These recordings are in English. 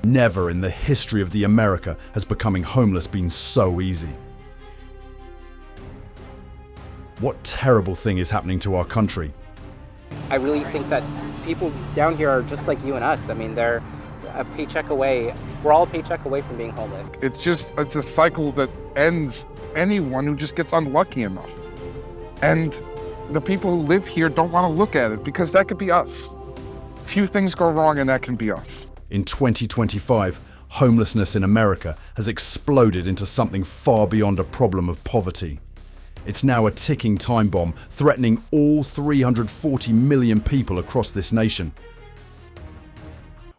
Never in the history of the America has becoming homeless been so easy. What terrible thing is happening to our country? I really think that people down here are just like you and us. I mean, they're a paycheck away. We're all a paycheck away from being homeless. It's a cycle that ends anyone who just gets unlucky enough. And the people who live here don't want to look at it because that could be us. Few things go wrong and that can be us. In 2025, homelessness in America has exploded into something far beyond a problem of poverty. It's now a ticking time bomb threatening all 340 million people across this nation.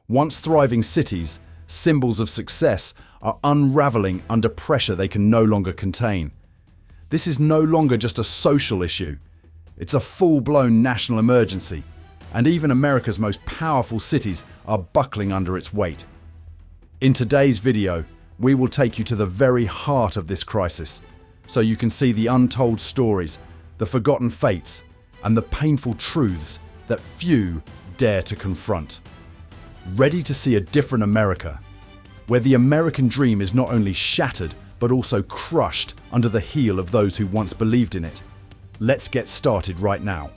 Once thriving cities, symbols of success, are unraveling under pressure they can no longer contain. This is no longer just a social issue. It's a full-blown national emergency, and even America's most powerful cities are buckling under its weight. In today's video, we will take you to the very heart of this crisis, so you can see the untold stories, the forgotten fates, and the painful truths that few dare to confront. Ready to see a different America, where the American dream is not only shattered, but also crushed under the heel of those who once believed in it? Let's get started right now.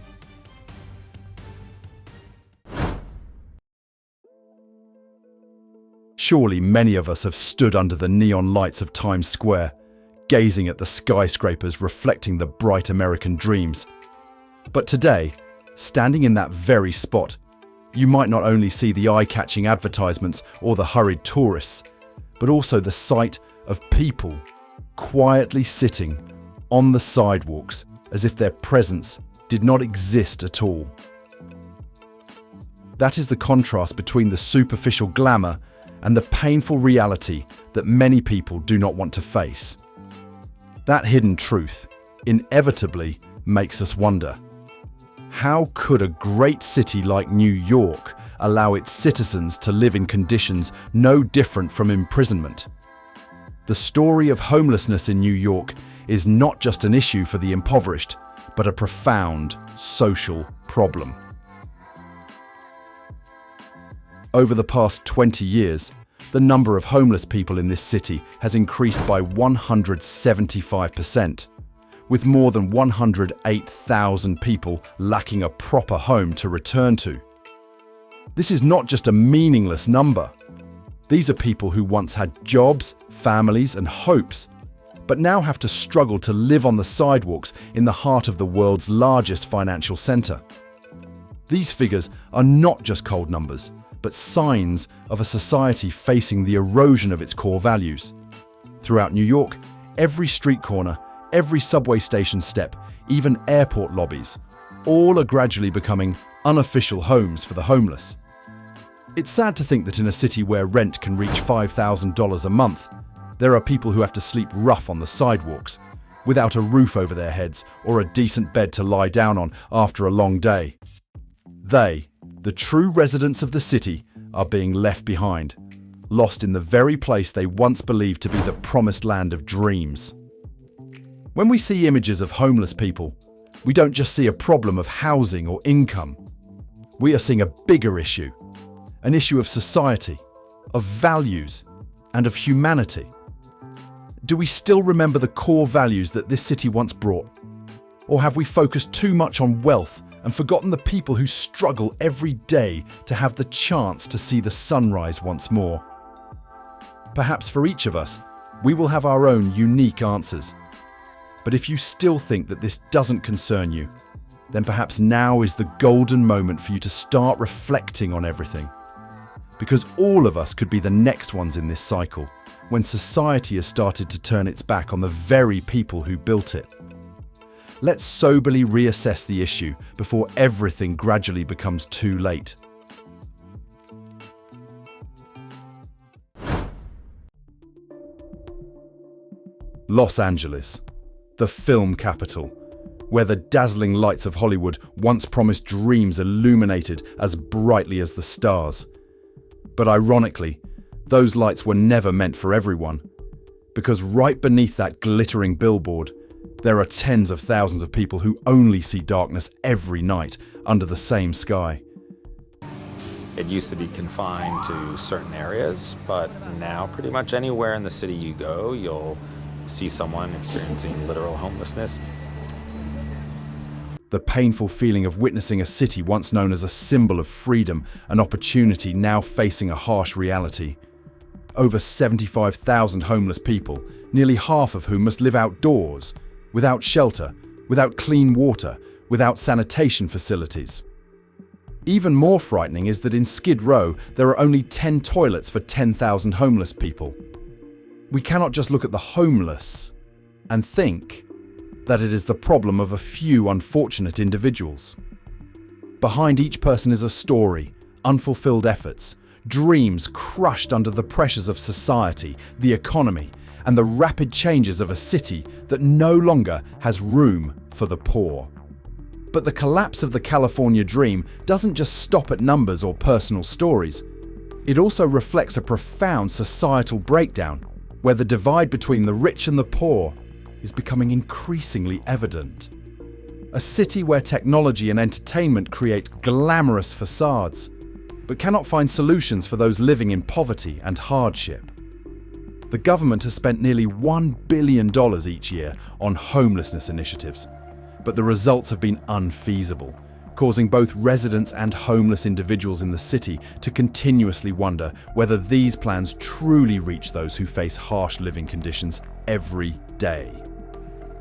Surely many of us have stood under the neon lights of Times Square, gazing at the skyscrapers reflecting the bright American dreams. But today, standing in that very spot, you might not only see the eye-catching advertisements or the hurried tourists, but also the sight of people quietly sitting on the sidewalks as if their presence did not exist at all. That is the contrast between the superficial glamour and the painful reality that many people do not want to face. That hidden truth inevitably makes us wonder, how could a great city like New York allow its citizens to live in conditions no different from imprisonment? The story of homelessness in New York is not just an issue for the impoverished, but a profound social problem. Over the past 20 years, the number of homeless people in this city has increased by 175%, with more than 108,000 people lacking a proper home to return to. This is not just a meaningless number. These are people who once had jobs, families, and hopes, but now have to struggle to live on the sidewalks in the heart of the world's largest financial center. These figures are not just cold numbers, but signs of a society facing the erosion of its core values. Throughout New York, every street corner, every subway station step, even airport lobbies, all are gradually becoming unofficial homes for the homeless. It's sad to think that in a city where rent can reach $5,000 a month, there are people who have to sleep rough on the sidewalks, without a roof over their heads or a decent bed to lie down on after a long day. They, the true residents of the city, are being left behind, lost in the very place they once believed to be the promised land of dreams. When we see images of homeless people, we don't just see a problem of housing or income. We are seeing a bigger issue, an issue of society, of values, and of humanity. Do we still remember the core values that this city once brought? Or have we focused too much on wealth and forgotten the people who struggle every day to have the chance to see the sunrise once more? Perhaps for each of us, we will have our own unique answers. But if you still think that this doesn't concern you, then perhaps now is the golden moment for you to start reflecting on everything. Because all of us could be the next ones in this cycle, when society has started to turn its back on the very people who built it. Let's soberly reassess the issue before everything gradually becomes too late. Los Angeles, the film capital, where the dazzling lights of Hollywood once promised dreams illuminated as brightly as the stars. But ironically, those lights were never meant for everyone, because right beneath that glittering billboard, there are tens of thousands of people who only see darkness every night under the same sky. It used to be confined to certain areas, but now pretty much anywhere in the city you go, you'll see someone experiencing literal homelessness. The painful feeling of witnessing a city once known as a symbol of freedom and opportunity now facing a harsh reality. Over 75,000 homeless people, nearly half of whom must live outdoors, without shelter, without clean water, without sanitation facilities. Even more frightening is that in Skid Row, there are only 10 toilets for 10,000 homeless people. We cannot just look at the homeless and think that it is the problem of a few unfortunate individuals. Behind each person is a story, unfulfilled efforts, dreams crushed under the pressures of society, the economy, and the rapid changes of a city that no longer has room for the poor. But the collapse of the California dream doesn't just stop at numbers or personal stories. It also reflects a profound societal breakdown, where the divide between the rich and the poor is becoming increasingly evident. A city where technology and entertainment create glamorous facades, but cannot find solutions for those living in poverty and hardship. The government has spent nearly $1 billion each year on homelessness initiatives, but the results have been unfeasible, causing both residents and homeless individuals in the city to continuously wonder whether these plans truly reach those who face harsh living conditions every day.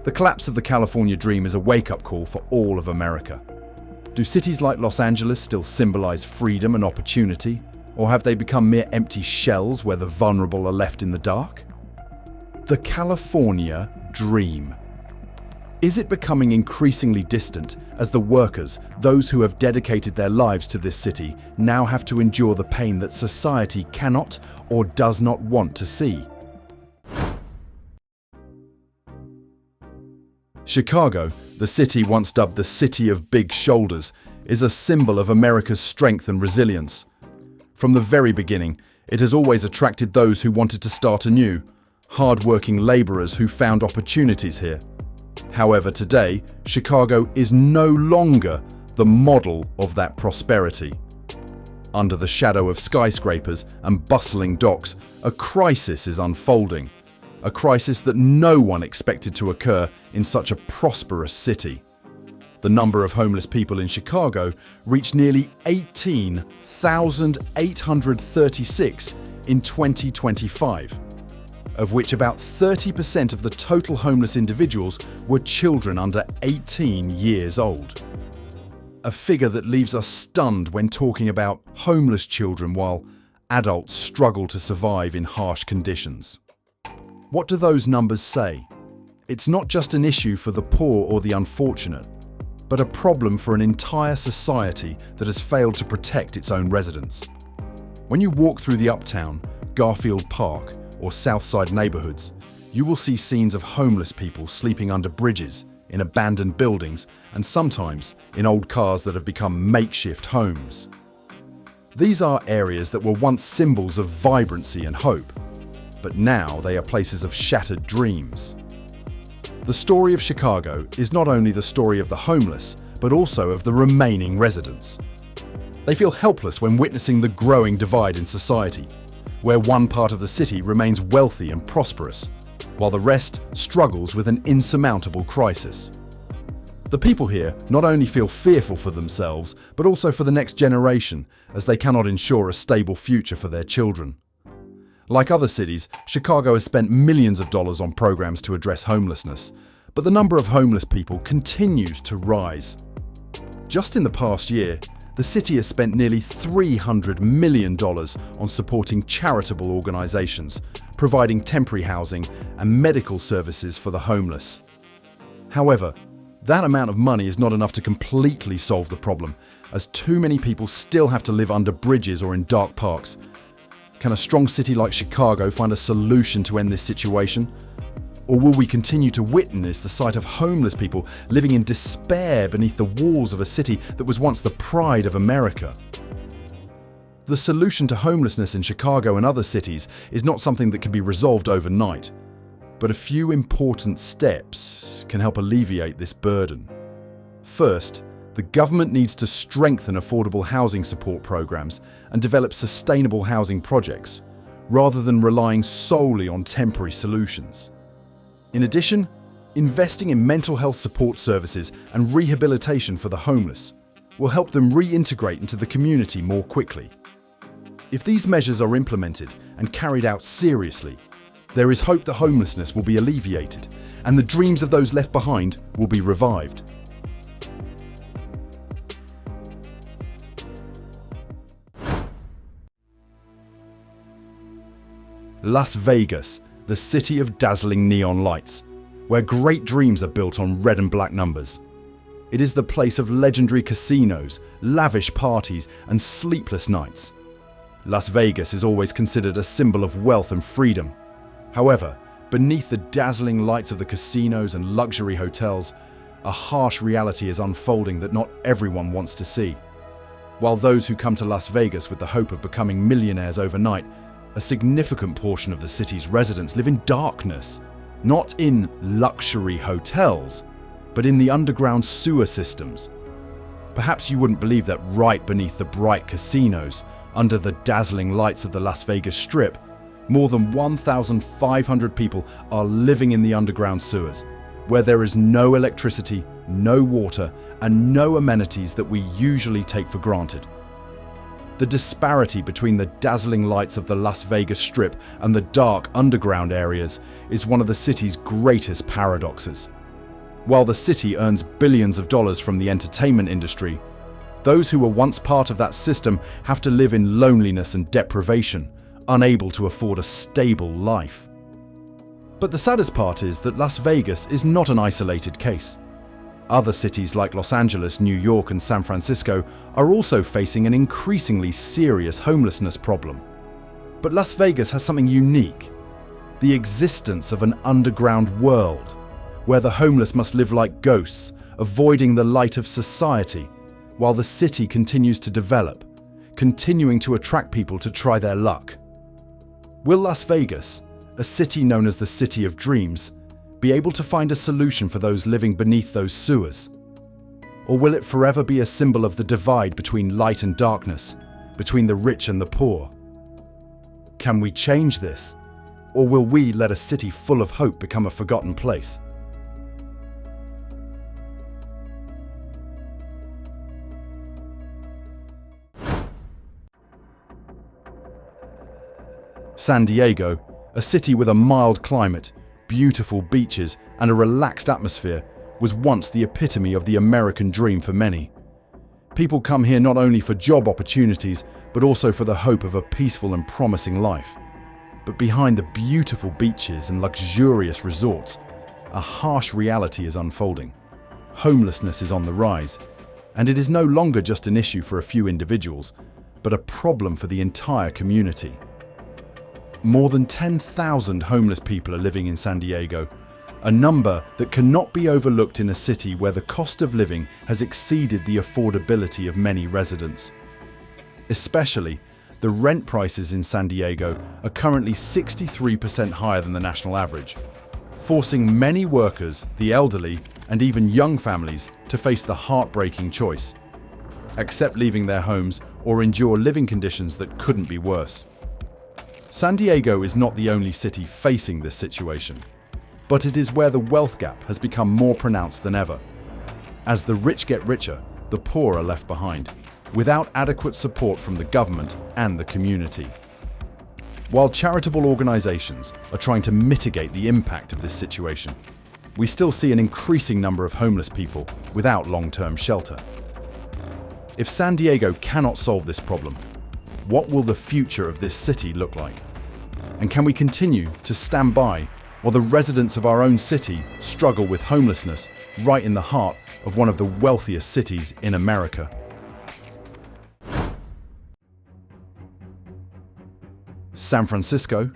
The collapse of the California dream is a wake-up call for all of America. Do cities like Los Angeles still symbolize freedom and opportunity, or have they become mere empty shells where the vulnerable are left in the dark? The California dream. Is it becoming increasingly distant as the workers, those who have dedicated their lives to this city, now have to endure the pain that society cannot or does not want to see? Chicago, the city once dubbed the City of Big Shoulders, is a symbol of America's strength and resilience. From the very beginning, it has always attracted those who wanted to start anew, hard-working laborers who found opportunities here. However, today, Chicago is no longer the model of that prosperity. Under the shadow of skyscrapers and bustling docks, a crisis is unfolding. A crisis that no one expected to occur in such a prosperous city. The number of homeless people in Chicago reached nearly 18,836 in 2025. Of which about 30% of the total homeless individuals were children under 18 years old. A figure that leaves us stunned when talking about homeless children while adults struggle to survive in harsh conditions. What do those numbers say? It's not just an issue for the poor or the unfortunate, but a problem for an entire society that has failed to protect its own residents. When you walk through the Uptown, Garfield Park, or Southside neighborhoods, you will see scenes of homeless people sleeping under bridges, in abandoned buildings, and sometimes in old cars that have become makeshift homes. These are areas that were once symbols of vibrancy and hope, but now they are places of shattered dreams. The story of Chicago is not only the story of the homeless, but also of the remaining residents. They feel helpless when witnessing the growing divide in society, where one part of the city remains wealthy and prosperous, while the rest struggles with an insurmountable crisis. The people here not only feel fearful for themselves, but also for the next generation, as they cannot ensure a stable future for their children. Like other cities, Chicago has spent millions of dollars on programs to address homelessness, but the number of homeless people continues to rise. Just in the past year, the city has spent nearly $300 million on supporting charitable organizations, providing temporary housing and medical services for the homeless. However, that amount of money is not enough to completely solve the problem, as too many people still have to live under bridges or in dark parks. Can a strong city like Chicago find a solution to end this situation? Or will we continue to witness the sight of homeless people living in despair beneath the walls of a city that was once the pride of America? The solution to homelessness in Chicago and other cities is not something that can be resolved overnight, but a few important steps can help alleviate this burden. First, The government needs to strengthen affordable housing support programs and develop sustainable housing projects, rather than relying solely on temporary solutions. In addition, investing in mental health support services and rehabilitation for the homeless will help them reintegrate into the community more quickly. If these measures are implemented and carried out seriously, there is hope that homelessness will be alleviated and the dreams of those left behind will be revived. Las Vegas, the city of dazzling neon lights, where great dreams are built on red and black numbers. It is the place of legendary casinos, lavish parties, and sleepless nights. Las Vegas is always considered a symbol of wealth and freedom. However, beneath the dazzling lights of the casinos and luxury hotels, a harsh reality is unfolding that not everyone wants to see. While those who come to Las Vegas with the hope of becoming millionaires overnight, a significant portion of the city's residents live in darkness, not in luxury hotels, but in the underground sewer systems. Perhaps you wouldn't believe that right beneath the bright casinos, under the dazzling lights of the Las Vegas Strip, more than 1,500 people are living in the underground sewers, where there is no electricity, no water, and no amenities that we usually take for granted. The disparity between the dazzling lights of the Las Vegas Strip and the dark underground areas is one of the city's greatest paradoxes. While the city earns billions of dollars from the entertainment industry, those who were once part of that system have to live in loneliness and deprivation, unable to afford a stable life. But the saddest part is that Las Vegas is not an isolated case. Other cities like Los Angeles, New York, and San Francisco are also facing an increasingly serious homelessness problem. But Las Vegas has something unique: the existence of an underground world, where the homeless must live like ghosts, avoiding the light of society, while the city continues to develop, continuing to attract people to try their luck. Will Las Vegas, a city known as the City of Dreams, be able to find a solution for those living beneath those sewers? Or will it forever be a symbol of the divide between light and darkness, between the rich and the poor? Can we change this? Or will we let a city full of hope become a forgotten place? San Diego, a city with a mild climate, beautiful beaches, and a relaxed atmosphere, was once the epitome of the American dream for many. People come here not only for job opportunities, but also for the hope of a peaceful and promising life. But behind the beautiful beaches and luxurious resorts, a harsh reality is unfolding. Homelessness is on the rise, and it is no longer just an issue for a few individuals, but a problem for the entire community. More than 10,000 homeless people are living in San Diego, a number that cannot be overlooked in a city where the cost of living has exceeded the affordability of many residents. Especially, the rent prices in San Diego are currently 63% higher than the national average, forcing many workers, the elderly, and even young families to face the heartbreaking choice: accept leaving their homes or endure living conditions that couldn't be worse. San Diego is not the only city facing this situation, but it is where the wealth gap has become more pronounced than ever. As the rich get richer, the poor are left behind, without adequate support from the government and the community. While charitable organizations are trying to mitigate the impact of this situation, we still see an increasing number of homeless people without long-term shelter. If San Diego cannot solve this problem, what will the future of this city look like? And can we continue to stand by while the residents of our own city struggle with homelessness right in the heart of one of the wealthiest cities in America? San Francisco,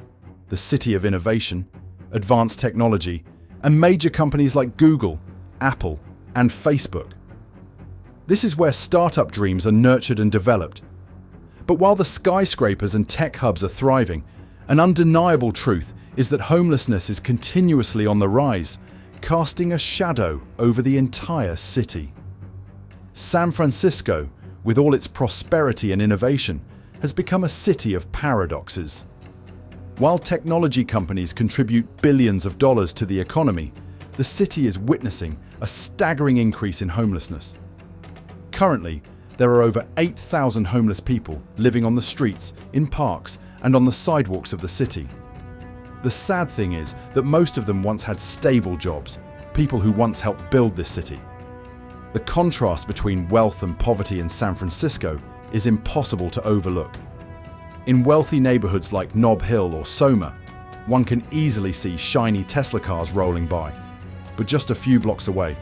the city of innovation, advanced technology, and major companies like Google, Apple, and Facebook. This is where startup dreams are nurtured and developed. But while the skyscrapers and tech hubs are thriving, an undeniable truth is that homelessness is continuously on the rise, casting a shadow over the entire city. San Francisco, with all its prosperity and innovation, has become a city of paradoxes. While technology companies contribute billions of dollars to the economy, the city is witnessing a staggering increase in homelessness. Currently, there are over 8,000 homeless people living on the streets, in parks, and on the sidewalks of the city. The sad thing is that most of them once had stable jobs, people who once helped build this city. The contrast between wealth and poverty in San Francisco is impossible to overlook. In wealthy neighborhoods like Nob Hill or Soma, one can easily see shiny Tesla cars rolling by. But just a few blocks away,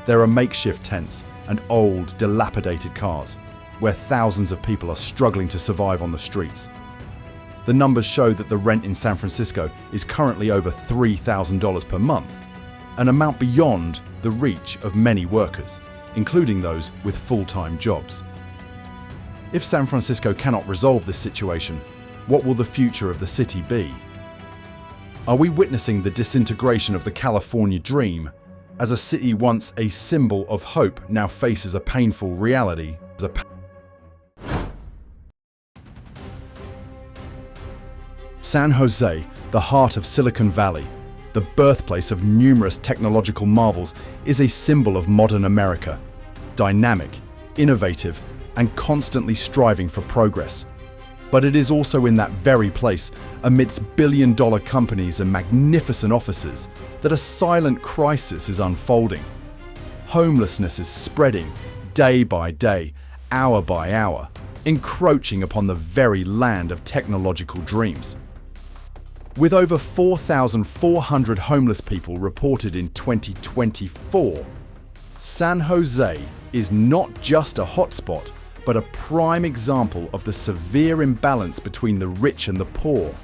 there are makeshift tents and old, dilapidated cars, where thousands of people are struggling to survive on the streets. The numbers show that the rent in San Francisco is currently over $3,000 per month, an amount beyond the reach of many workers, including those with full-time jobs. If San Francisco cannot resolve this situation, what will the future of the city be? Are we witnessing the disintegration of the California dream, as a city once a symbol of hope now faces a painful reality? San Jose, the heart of Silicon Valley, the birthplace of numerous technological marvels, is a symbol of modern America, dynamic, innovative, and constantly striving for progress. But it is also in that very place, amidst billion-dollar companies and magnificent offices, that a silent crisis is unfolding. Homelessness is spreading, day by day, hour by hour, encroaching upon the very land of technological dreams. With over 4,400 homeless people reported in 2024, San Jose is not just a hotspot, but a prime example of the severe imbalance between the rich and the poor.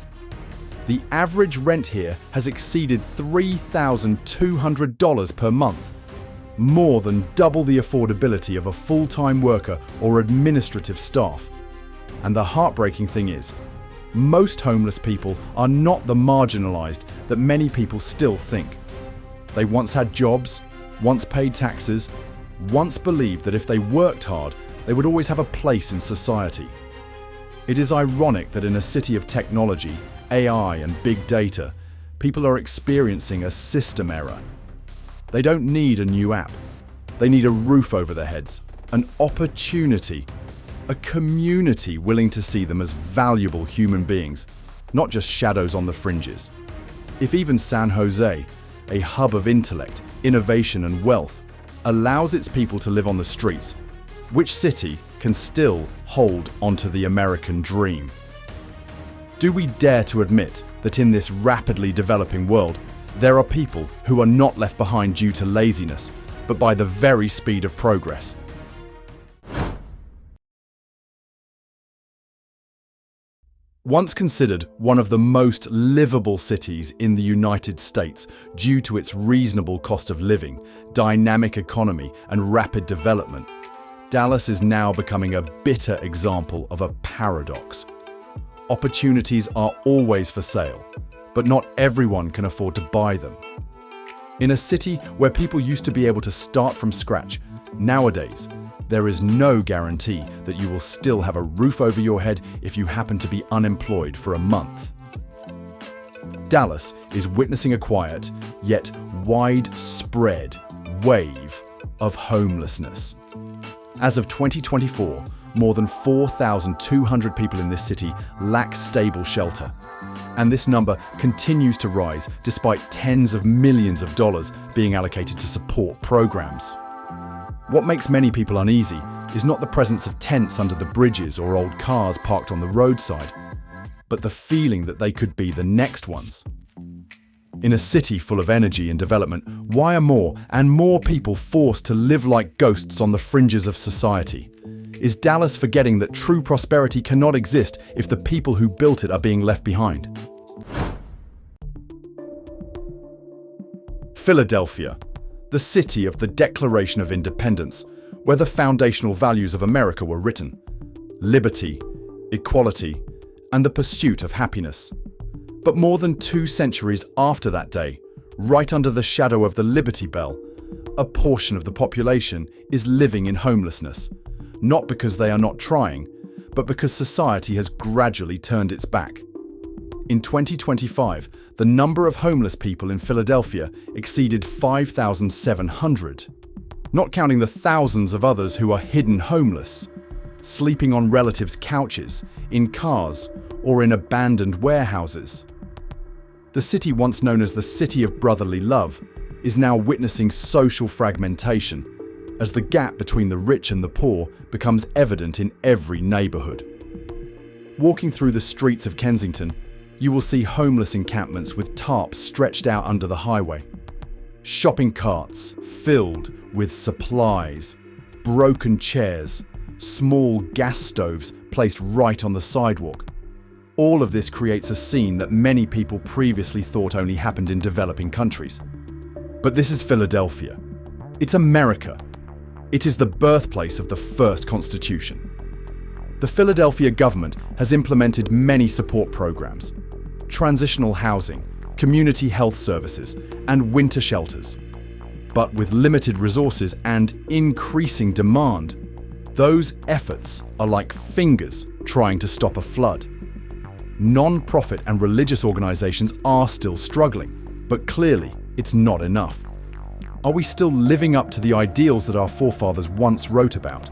The average rent here has exceeded $3,200 per month, more than double the affordability of a full-time worker or administrative staff. And the heartbreaking thing is, most homeless people are not the marginalized that many people still think. They once had jobs, once paid taxes, once believed that if they worked hard, they would always have a place in society. It is ironic that in a city of technology, AI, and big data, people are experiencing a system error. They don't need a new app. They need a roof over their heads, an opportunity, a community willing to see them as valuable human beings, not just shadows on the fringes. If even San Jose, a hub of intellect, innovation, and wealth, allows its people to live on the streets, which city can still hold onto the American dream? Do we dare to admit that in this rapidly developing world, there are people who are not left behind due to laziness, but by the very speed of progress? Once considered one of the most livable cities in the United States due to its reasonable cost of living, dynamic economy, and rapid development, Dallas is now becoming a bitter example of a paradox. Opportunities are always for sale, but not everyone can afford to buy them. In a city where people used to be able to start from scratch, nowadays, there is no guarantee that you will still have a roof over your head if you happen to be unemployed for a month. Dallas is witnessing a quiet, yet widespread wave of homelessness. As of 2024, more than 4,200 people in this city lack stable shelter. And this number continues to rise despite tens of millions of dollars being allocated to support programs. What makes many people uneasy is not the presence of tents under the bridges or old cars parked on the roadside, but the feeling that they could be the next ones. In a city full of energy and development, why are more and more people forced to live like ghosts on the fringes of society? Is Dallas forgetting that true prosperity cannot exist if the people who built it are being left behind? Philadelphia, the city of the Declaration of Independence, where the foundational values of America were written: liberty, equality, and the pursuit of happiness. But more than 2 centuries after that day, right under the shadow of the Liberty Bell, a portion of the population is living in homelessness, not because they are not trying, but because society has gradually turned its back. In 2025, the number of homeless people in Philadelphia exceeded 5,700, not counting the thousands of others who are hidden homeless, sleeping on relatives' couches, in cars, or in abandoned warehouses. The city once known as the City of Brotherly Love is now witnessing social fragmentation as the gap between the rich and the poor becomes evident in every neighborhood. Walking through the streets of Kensington, you will see homeless encampments with tarps stretched out under the highway, shopping carts filled with supplies, broken chairs, small gas stoves placed right on the sidewalk. All of this creates a scene that many people previously thought only happened in developing countries. But this is Philadelphia. It's America. It is the birthplace of the first Constitution. The Philadelphia government has implemented many support programs: transitional housing, community health services, and winter shelters. But with limited resources and increasing demand, those efforts are like fingers trying to stop a flood. Non-profit and religious organizations are still struggling, but clearly it's not enough. Are we still living up to the ideals that our forefathers once wrote about?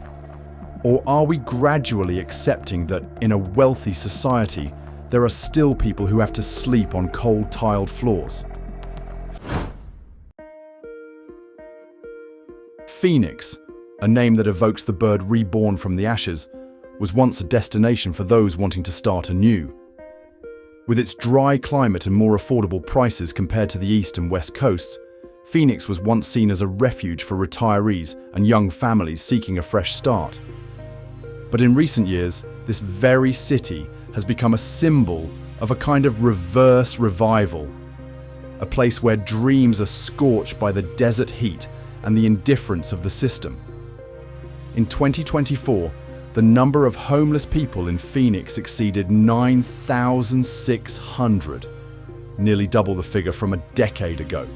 Or are we gradually accepting that in a wealthy society, there are still people who have to sleep on cold tiled floors? Phoenix, a name that evokes the bird reborn from the ashes, was once a destination for those wanting to start anew. With its dry climate and more affordable prices compared to the east and west coasts, Phoenix was once seen as a refuge for retirees and young families seeking a fresh start. But in recent years, this very city has become a symbol of a kind of reverse revival, a place where dreams are scorched by the desert heat and the indifference of the system. In 2024, the number of homeless people in Phoenix exceeded 9,600, nearly double the figure from a decade ago.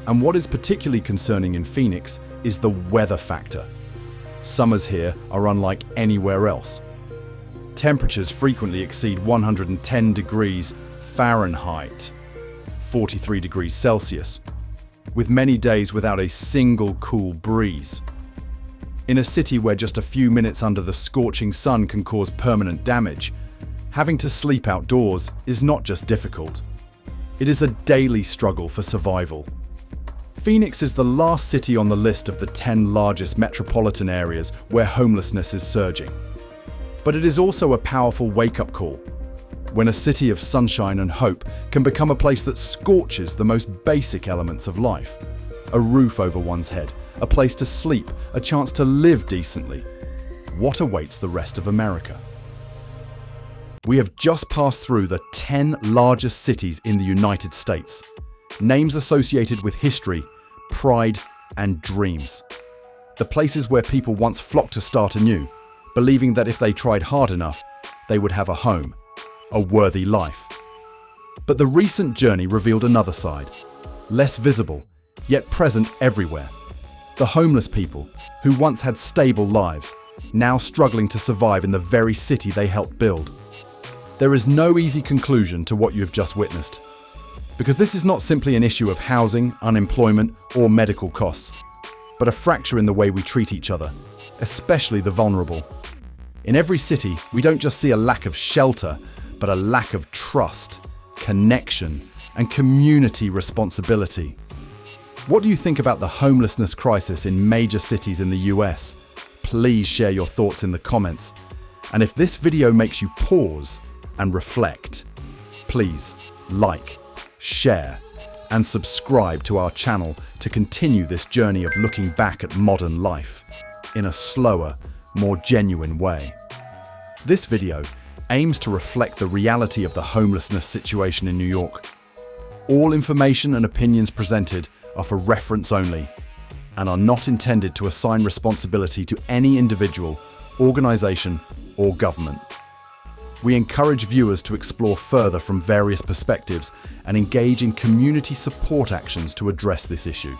And what is particularly concerning in Phoenix is the weather factor. Summers here are unlike anywhere else. Temperatures frequently exceed 110 degrees Fahrenheit, 43 degrees Celsius, with many days without a single cool breeze. In a city where just a few minutes under the scorching sun can cause permanent damage, having to sleep outdoors is not just difficult. It is a daily struggle for survival. Phoenix is the last city on the list of the 10 largest metropolitan areas where homelessness is surging. But it is also a powerful wake-up call, when a city of sunshine and hope can become a place that scorches the most basic elements of life. A roof over one's head, a place to sleep, a chance to live decently. What awaits the rest of America? We have just passed through the 10 largest cities in the United States. Names associated with history, pride, and dreams. The places where people once flocked to start anew, believing that if they tried hard enough, they would have a home, a worthy life. But the recent journey revealed another side, less visible, yet present everywhere. The homeless people, who once had stable lives, now struggling to survive in the very city they helped build. There is no easy conclusion to what you have just witnessed, because this is not simply an issue of housing, unemployment, or medical costs, but a fracture in the way we treat each other, especially the vulnerable. In every city, we don't just see a lack of shelter, but a lack of trust, connection, and community responsibility. What do you think about the homelessness crisis in major cities in the US? Please share your thoughts in the comments. And if this video makes you pause and reflect, please like, share, and subscribe to our channel to continue this journey of looking back at modern life in a slower, more genuine way. This video aims to reflect the reality of the homelessness situation in New York. All information and opinions presented are for reference only and are not intended to assign responsibility to any individual, organization, or government. We encourage viewers to explore further from various perspectives and engage in community support actions to address this issue.